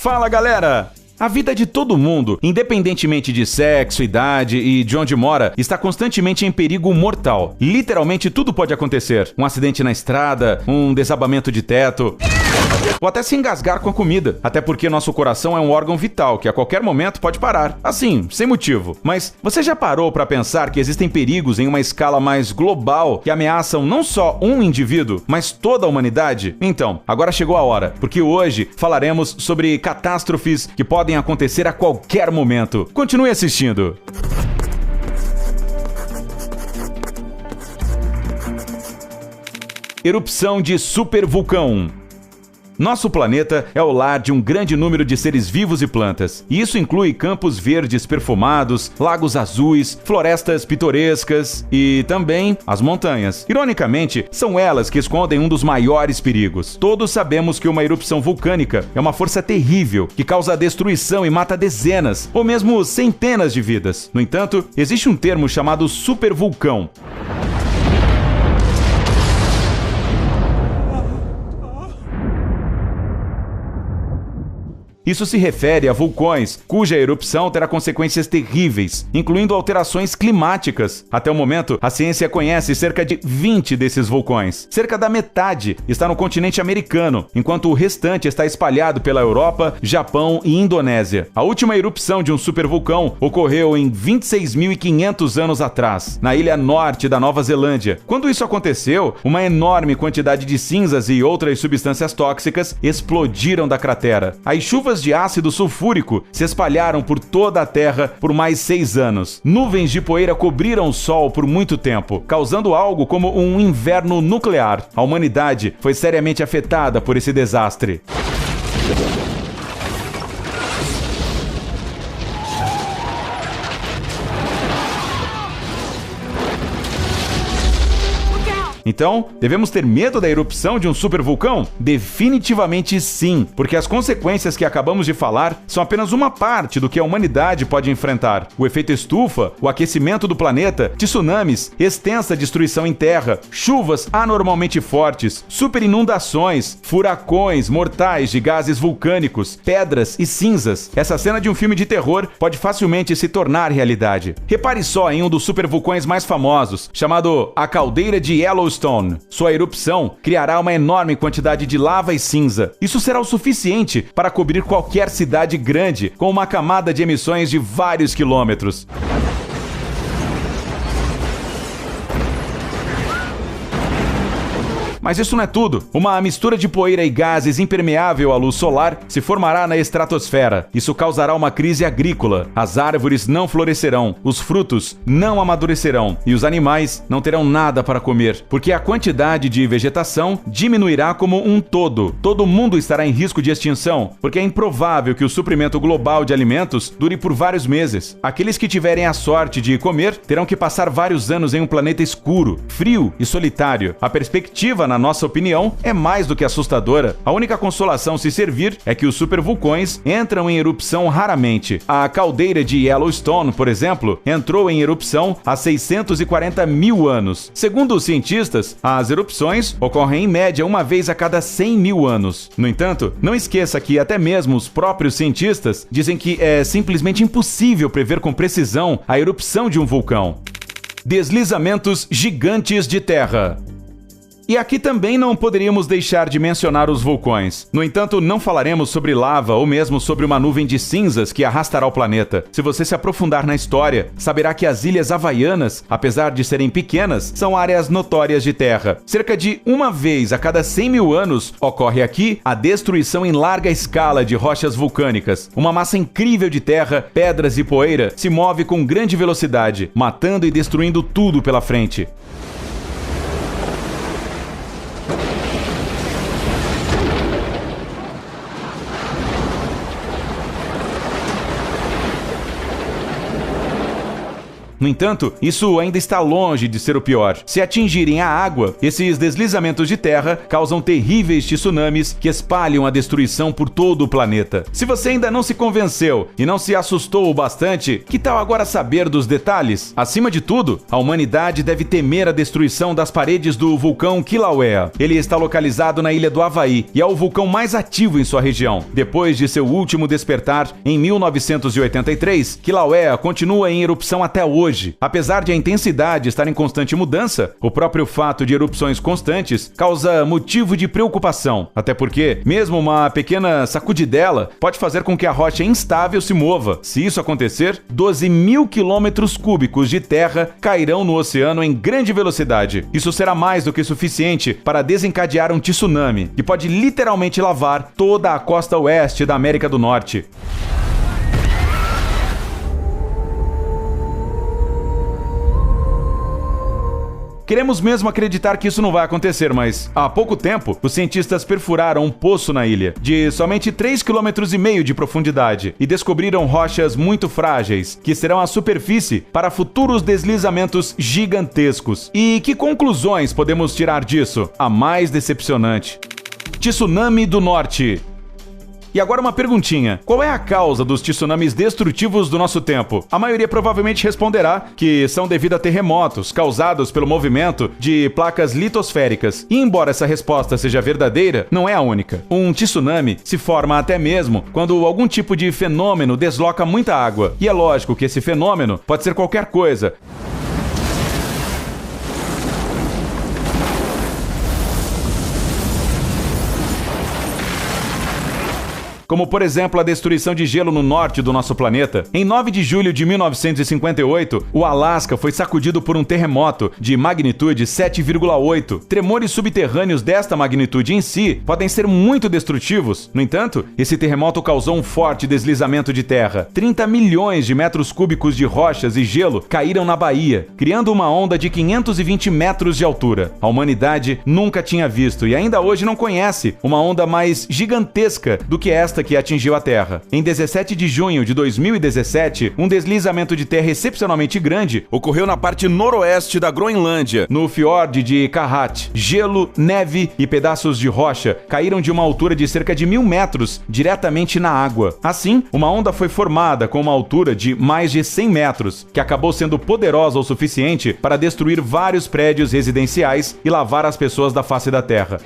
Fala, galera! A vida de todo mundo, independentemente de sexo, idade e de onde mora, está constantemente em perigo mortal. Literalmente tudo pode acontecer. Um acidente na estrada, um desabamento de teto, ou até se engasgar com a comida. Até porque nosso coração é um órgão vital que a qualquer momento pode parar. Assim, sem motivo. Mas você já parou para pensar que existem perigos em uma escala mais global que ameaçam não só um indivíduo, mas toda a humanidade? Então, agora chegou a hora, porque hoje falaremos sobre catástrofes que podem acontecer a qualquer momento. Continue assistindo. Erupção de supervulcão. Nosso planeta é o lar de um grande número de seres vivos e plantas. E isso inclui campos verdes perfumados, lagos azuis, florestas pitorescas e também as montanhas. Ironicamente, são elas que escondem um dos maiores perigos. Todos sabemos que uma erupção vulcânica é uma força terrível que causa destruição e mata dezenas ou mesmo centenas de vidas. No entanto, existe um termo chamado supervulcão. Isso se refere a vulcões cuja erupção terá consequências terríveis, incluindo alterações climáticas. Até o momento, a ciência conhece cerca de 20 desses vulcões. Cerca da metade está no continente americano, enquanto o restante está espalhado pela Europa, Japão e Indonésia. A última erupção de um supervulcão ocorreu em 26.500 anos atrás, na ilha norte da Nova Zelândia. Quando isso aconteceu, uma enorme quantidade de cinzas e outras substâncias tóxicas explodiram da cratera. As chuvas de ácido sulfúrico se espalharam por toda a Terra por mais 6 anos. Nuvens de poeira cobriram o Sol por muito tempo, causando algo como um inverno nuclear. A humanidade foi seriamente afetada por esse desastre. Então, devemos ter medo da erupção de um supervulcão? Definitivamente sim, porque as consequências que acabamos de falar são apenas uma parte do que a humanidade pode enfrentar. O efeito estufa, o aquecimento do planeta, tsunamis, extensa destruição em terra, chuvas anormalmente fortes, superinundações, furacões mortais de gases vulcânicos, pedras e cinzas. Essa cena de um filme de terror pode facilmente se tornar realidade. Repare só em um dos supervulcões mais famosos, chamado a Caldeira de Yellowstone. Sua erupção criará uma enorme quantidade de lava e cinza. Isso será o suficiente para cobrir qualquer cidade grande, com uma camada de emissões de vários quilômetros. Mas isso não é tudo. Uma mistura de poeira e gases impermeável à luz solar se formará na estratosfera. Isso causará uma crise agrícola. As árvores não florescerão, os frutos não amadurecerão e os animais não terão nada para comer, porque a quantidade de vegetação diminuirá como um todo. Todo mundo estará em risco de extinção, porque é improvável que o suprimento global de alimentos dure por vários meses. Aqueles que tiverem a sorte de comer terão que passar vários anos em um planeta escuro, frio e solitário. A perspectiva, na nossa opinião, é mais do que assustadora. A única consolação, se servir, é que os supervulcões entram em erupção raramente. A caldeira de Yellowstone, por exemplo, entrou em erupção há 640 mil anos. Segundo os cientistas, as erupções ocorrem em média uma vez a cada 100 mil anos. No entanto, não esqueça que até mesmo os próprios cientistas dizem que é simplesmente impossível prever com precisão a erupção de um vulcão. Deslizamentos gigantes de terra. E aqui também não poderíamos deixar de mencionar os vulcões. No entanto, não falaremos sobre lava ou mesmo sobre uma nuvem de cinzas que arrastará o planeta. Se você se aprofundar na história, saberá que as Ilhas Havaianas, apesar de serem pequenas, são áreas notórias de terra. Cerca de uma vez a cada 100 mil anos, ocorre aqui a destruição em larga escala de rochas vulcânicas. Uma massa incrível de terra, pedras e poeira se move com grande velocidade, matando e destruindo tudo pela frente. No entanto, isso ainda está longe de ser o pior. Se atingirem a água, esses deslizamentos de terra causam terríveis tsunamis que espalham a destruição por todo o planeta. Se você ainda não se convenceu e não se assustou o bastante, que tal agora saber dos detalhes? Acima de tudo, a humanidade deve temer a destruição das paredes do vulcão Kilauea. Ele está localizado na ilha do Havaí e é o vulcão mais ativo em sua região. Depois de seu último despertar em 1983, Kilauea continua em erupção até hoje. Apesar de a intensidade estar em constante mudança, o próprio fato de erupções constantes causa motivo de preocupação, até porque, mesmo uma pequena sacudidela pode fazer com que a rocha instável se mova. Se isso acontecer, 12.000 quilômetros cúbicos de terra cairão no oceano em grande velocidade. Isso será mais do que suficiente para desencadear um tsunami, que pode literalmente lavar toda a costa oeste da América do Norte. Queremos mesmo acreditar que isso não vai acontecer, mas há pouco tempo, os cientistas perfuraram um poço na ilha, de somente 3,5 km de profundidade, e descobriram rochas muito frágeis, que serão a superfície para futuros deslizamentos gigantescos. E que conclusões podemos tirar disso? A mais decepcionante: Tsunami do Norte. E agora uma perguntinha: qual é a causa dos tsunamis destrutivos do nosso tempo? A maioria provavelmente responderá que são devido a terremotos causados pelo movimento de placas litosféricas. E embora essa resposta seja verdadeira, não é a única. Um tsunami se forma até mesmo quando algum tipo de fenômeno desloca muita água. E é lógico que esse fenômeno pode ser qualquer coisa. Como, por exemplo, a destruição de gelo no norte do nosso planeta. Em 9 de julho de 1958, o Alasca foi sacudido por um terremoto de magnitude 7,8. Tremores subterrâneos desta magnitude em si podem ser muito destrutivos. No entanto, esse terremoto causou um forte deslizamento de terra. 30 milhões de metros cúbicos de rochas e gelo caíram na Bahia, criando uma onda de 520 metros de altura. A humanidade nunca tinha visto e ainda hoje não conhece uma onda mais gigantesca do que esta que atingiu a Terra. Em 17 de junho de 2017, um deslizamento de terra excepcionalmente grande ocorreu na parte noroeste da Groenlândia, no fiord de Kahat. Gelo, neve e pedaços de rocha caíram de uma altura de cerca de 1.000 metros diretamente na água. Assim, uma onda foi formada com uma altura de mais de 100 metros, que acabou sendo poderosa o suficiente para destruir vários prédios residenciais e lavar as pessoas da face da Terra.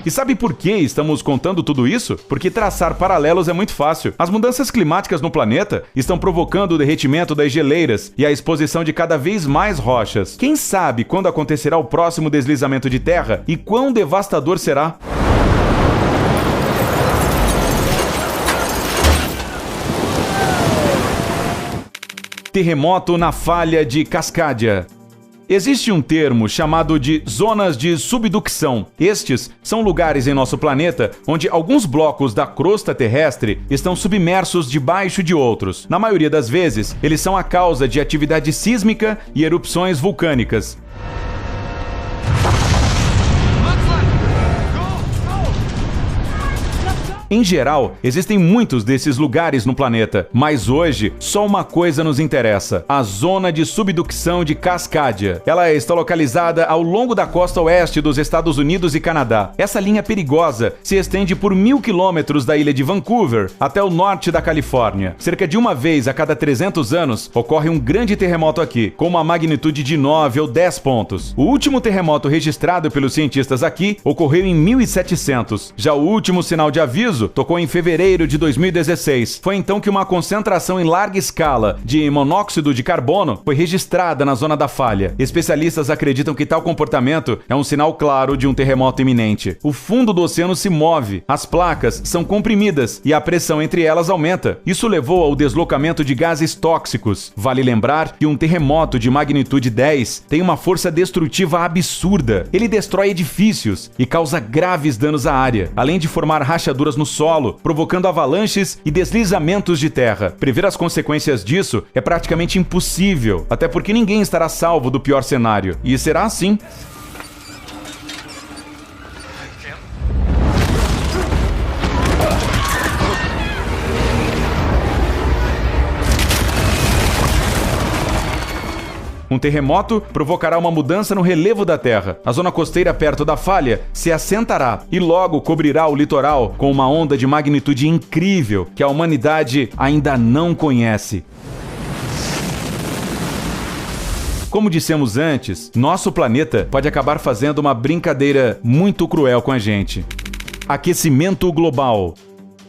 E sabe por que estamos contando tudo isso? Porque traçar paralelos é muito fácil. As mudanças climáticas no planeta estão provocando o derretimento das geleiras e a exposição de cada vez mais rochas. Quem sabe quando acontecerá o próximo deslizamento de terra e quão devastador será? Terremoto na falha de Cascadia. Existe um termo chamado de zonas de subducção. Estes são lugares em nosso planeta onde alguns blocos da crosta terrestre estão submersos debaixo de outros. Na maioria das vezes, eles são a causa de atividade sísmica e erupções vulcânicas. Em geral, existem muitos desses lugares no planeta, mas hoje só uma coisa nos interessa: a zona de subducção de Cascadia. Ela está localizada ao longo da costa oeste dos Estados Unidos e Canadá. Essa linha perigosa se estende por 1.000 quilômetros da ilha de Vancouver até o norte da Califórnia. Cerca de uma vez a cada 300 anos ocorre um grande terremoto aqui, com uma magnitude de 9 ou 10 pontos. O último terremoto registrado pelos cientistas aqui ocorreu em 1700. Já o último sinal de aviso tocou em fevereiro de 2016. Foi então que uma concentração em larga escala de monóxido de carbono foi registrada na zona da falha. Especialistas acreditam que tal comportamento é um sinal claro de um terremoto iminente. O fundo do oceano se move, as placas são comprimidas e a pressão entre elas aumenta. Isso levou ao deslocamento de gases tóxicos. Vale lembrar que um terremoto de magnitude 10 tem uma força destrutiva absurda. Ele destrói edifícios e causa graves danos à área, além de formar rachaduras no solo, provocando avalanches e deslizamentos de terra. Prever as consequências disso é praticamente impossível, até porque ninguém estará salvo do pior cenário. E será assim. Um terremoto provocará uma mudança no relevo da Terra. A zona costeira perto da falha se assentará e logo cobrirá o litoral com uma onda de magnitude incrível que a humanidade ainda não conhece. Como dissemos antes, nosso planeta pode acabar fazendo uma brincadeira muito cruel com a gente. Aquecimento global.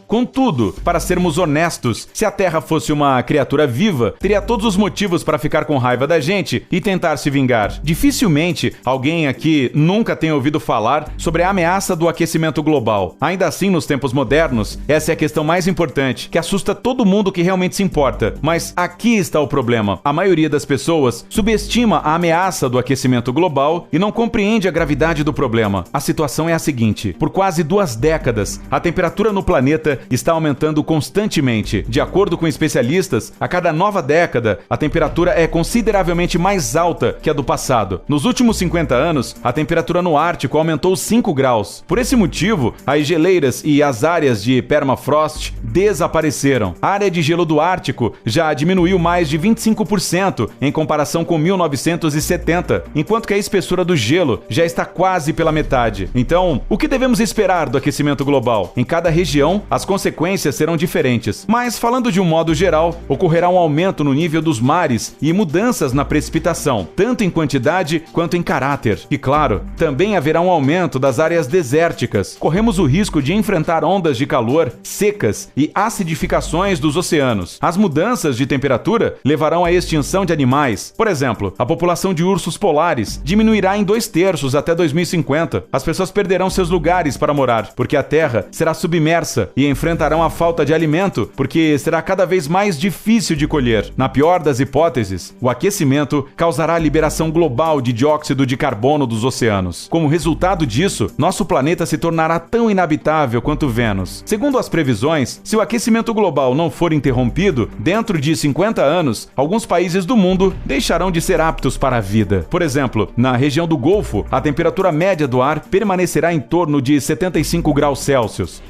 Contudo, para sermos honestos, se a Terra fosse uma criatura viva, teria todos os motivos para ficar com raiva da gente e tentar se vingar. Dificilmente alguém aqui nunca tenha ouvido falar sobre a ameaça do aquecimento global. Ainda assim, nos tempos modernos, essa é a questão mais importante, que assusta todo mundo que realmente se importa. Mas aqui está o problema. A maioria das pessoas subestima a ameaça do aquecimento global e não compreende a gravidade do problema. A situação é a seguinte: por quase 2 décadas, a temperatura no planeta está aumentando constantemente. De acordo com especialistas, a cada nova década, a temperatura é consideravelmente mais alta que a do passado. Nos últimos 50 anos, a temperatura no Ártico aumentou 5 graus. Por esse motivo, as geleiras e as áreas de permafrost desapareceram. A área de gelo do Ártico já diminuiu mais de 25% em comparação com 1970, enquanto que a espessura do gelo já está quase pela metade. Então, o que devemos esperar do aquecimento global? Em cada região, as consequências serão diferentes, mas falando de um modo geral, ocorrerá um aumento no nível dos mares e mudanças na precipitação, tanto em quantidade quanto em caráter. E claro, também haverá um aumento das áreas desérticas. Corremos o risco de enfrentar ondas de calor, secas e acidificações dos oceanos. As mudanças de temperatura levarão à extinção de animais. Por exemplo, a população de ursos polares diminuirá em 2/3 até 2050. As pessoas perderão seus lugares para morar, porque a Terra será submersa e enfrentarão a falta de alimento, porque será cada vez mais difícil de colher. Na pior das hipóteses, o aquecimento causará a liberação global de dióxido de carbono dos oceanos. Como resultado disso, nosso planeta se tornará tão inabitável quanto Vênus. Segundo as previsões, se o aquecimento global não for interrompido, dentro de 50 anos, alguns países do mundo deixarão de ser aptos para a vida. Por exemplo, na região do Golfo, a temperatura média do ar permanecerá em torno de 75 graus Celsius.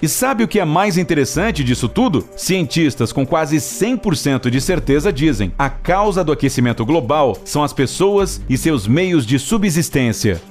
E sabe o que é mais interessante disso tudo? Cientistas com quase 100% de certeza dizem: a causa do aquecimento global são as pessoas e seus meios de subsistência.